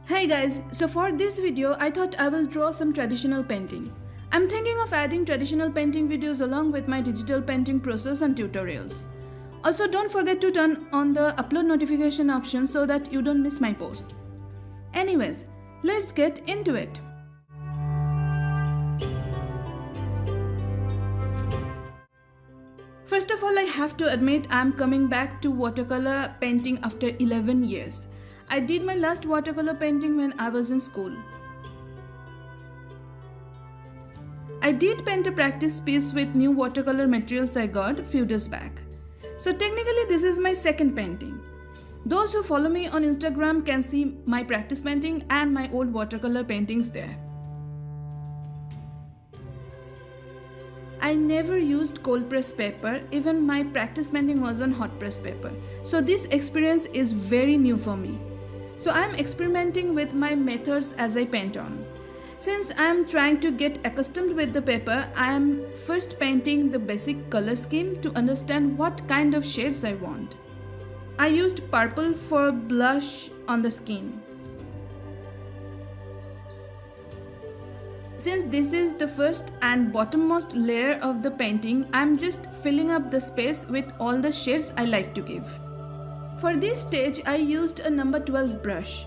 Hey guys, so for this video I thought I will draw some traditional painting. I'm thinking of adding traditional painting videos along with my digital painting process and tutorials. Also don't forget to turn on the upload notification option so that you don't miss my post. Anyways, let's get into it. First of all, I have to admit I'm coming back to watercolor painting after 11 years. I did my last watercolor painting when I was in school. I did paint a practice piece with new watercolor materials I got a few days back. So technically this is my second painting. Those who follow me on Instagram can see my practice painting and my old watercolor paintings there. I never used cold press paper, even my practice painting was on hot press paper. So this experience is very new for me. So I am experimenting with my methods as I paint on. Since I am trying to get accustomed with the paper, I am first painting the basic color scheme to understand what kind of shades I want. I used purple for blush on the skin. Since this is the first and bottommost layer of the painting, I am just filling up the space with all the shades I like to give. For this stage, I used a number 12 brush.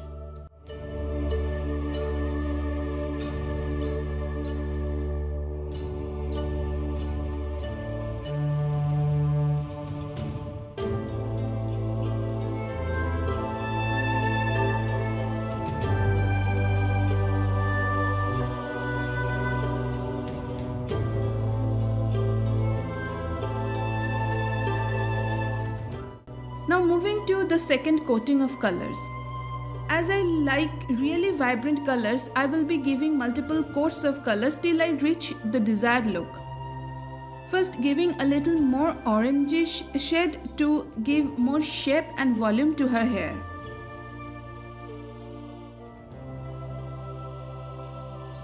Now moving to the second coating of colors. As I like really vibrant colors, I will be giving multiple coats of colors till I reach the desired look. First giving a little more orangish shade to give more shape and volume to her hair.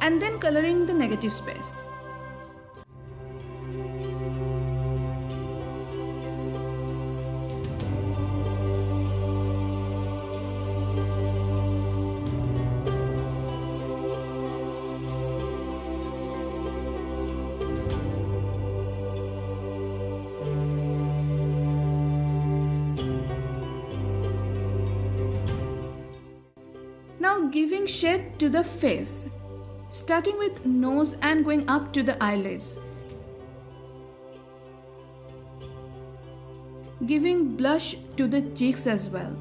And then coloring the negative space. Now giving shade to the face, starting with nose and going up to the eyelids. Giving blush to the cheeks as well.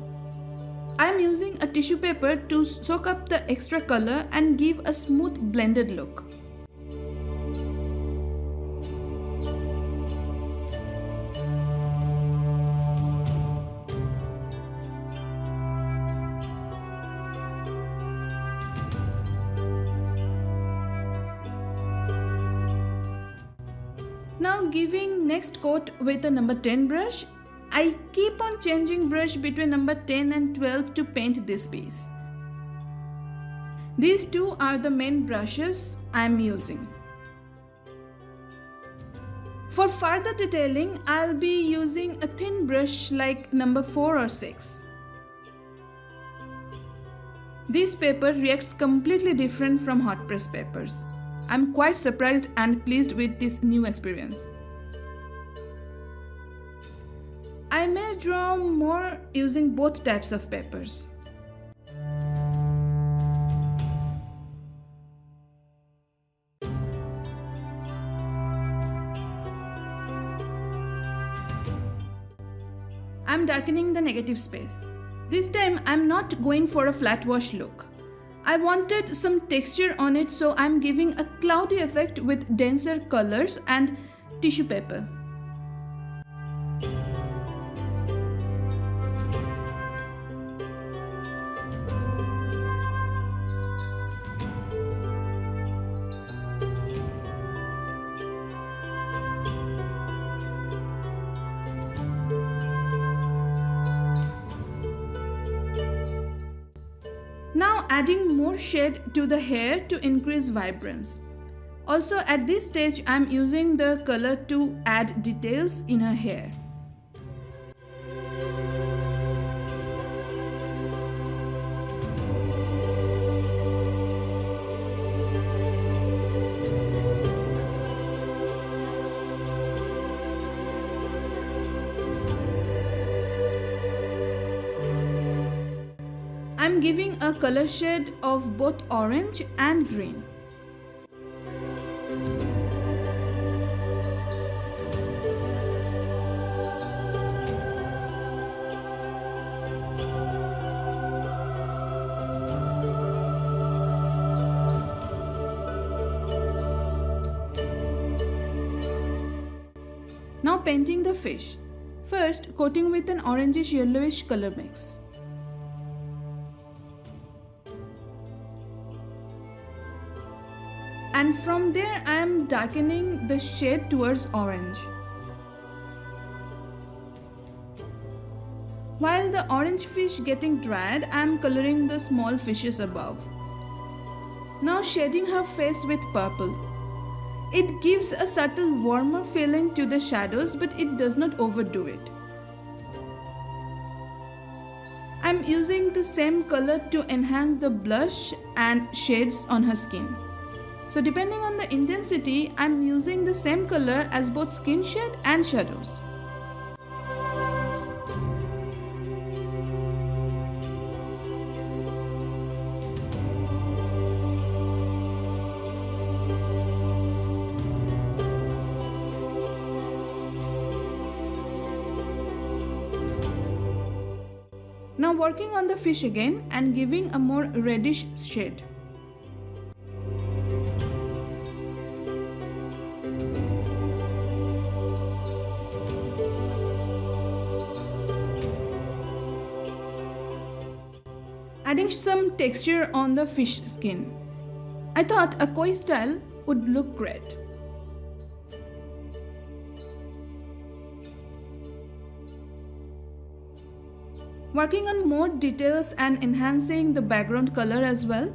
I am using a tissue paper to soak up the extra color and give a smooth blended look. Now giving next coat with a number 10 brush. I keep on changing brush between number 10 and 12 to paint this piece. These two are the main brushes I am using. For further detailing, I'll be using a thin brush like number 4 or 6. This paper reacts completely different from hot press papers. I'm quite surprised and pleased with this new experience. I may draw more using both types of papers. I'm darkening the negative space. This time I'm not going for a flat wash look. I wanted some texture on it, so I'm giving a cloudy effect with denser colors and tissue paper. Now adding more shade to the hair to increase vibrance. Also at this stage I am using the color to add details in her hair. I'm giving a color shade of both orange and green. Now painting the fish. First, coating with an orangish yellowish color mix. And from there I am darkening the shade towards orange. While the orange fish getting dried, I am coloring the small fishes above. Now shading her face with purple. It gives a subtle warmer feeling to the shadows, but it does not overdo it. I am using the same color to enhance the blush and shades on her skin. So depending on the intensity, I am using the same color as both skin shade and shadows. Now working on the fish again and giving a more reddish shade. Adding some texture on the fish skin. I thought a koi style would look great. Working on more details and enhancing the background color as well.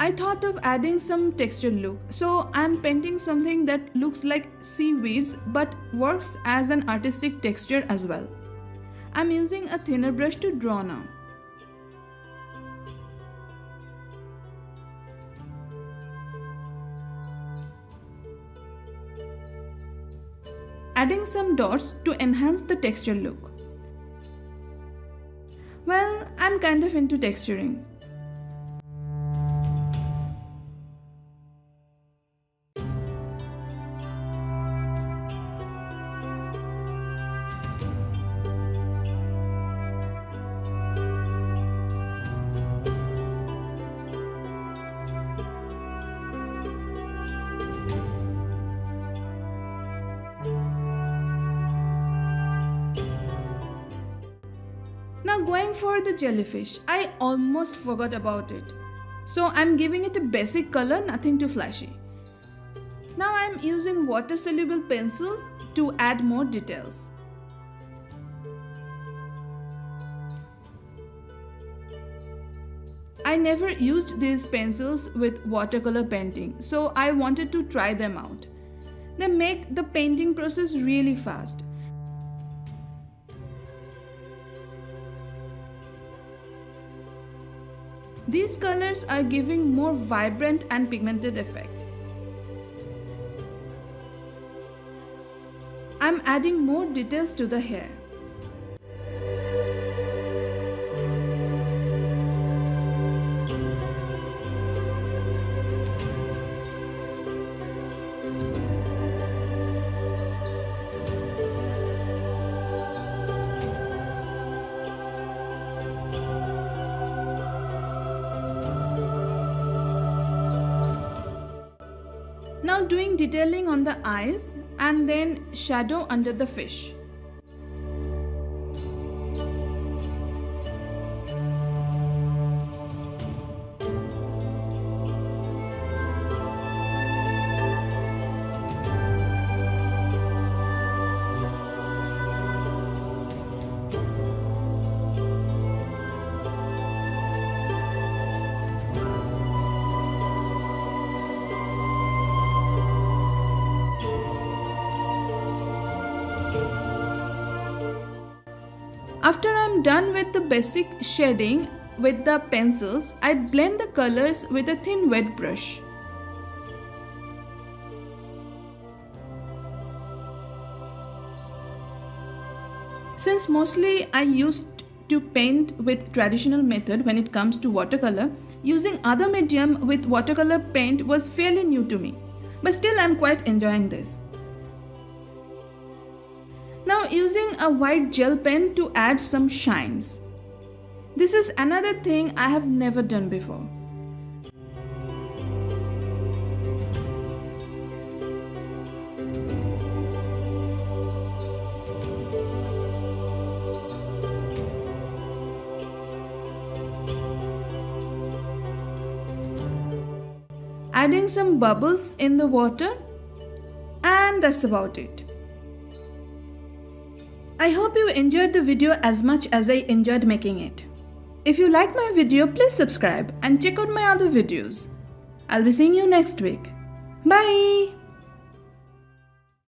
I thought of adding some texture look, so I'm painting something that looks like seaweeds but works as an artistic texture as well. I'm using a thinner brush to draw now. Adding some dots to enhance the texture look. Well, I'm kind of into texturing. Now going for the jellyfish, I almost forgot about it. So I'm giving it a basic color, nothing too flashy. Now I'm using water soluble pencils to add more details. I never used these pencils with watercolor painting, so I wanted to try them out. They make the painting process really fast. These colors are giving more vibrant and pigmented effect. I'm adding more details to the hair. Now doing detailing on the eyes and then shadow under the fish. After I'm done with the basic shading with the pencils, I blend the colors with a thin wet brush. Since mostly I used to paint with traditional method when it comes to watercolor, using other medium with watercolor paint was fairly new to me, but still I'm quite enjoying this. Now using a white gel pen to add some shines. This is another thing I have never done before. Adding some bubbles in the water, and that's about it. I hope you enjoyed the video as much as I enjoyed making it. If you liked my video, please subscribe and check out my other videos. I'll be seeing you next week. Bye!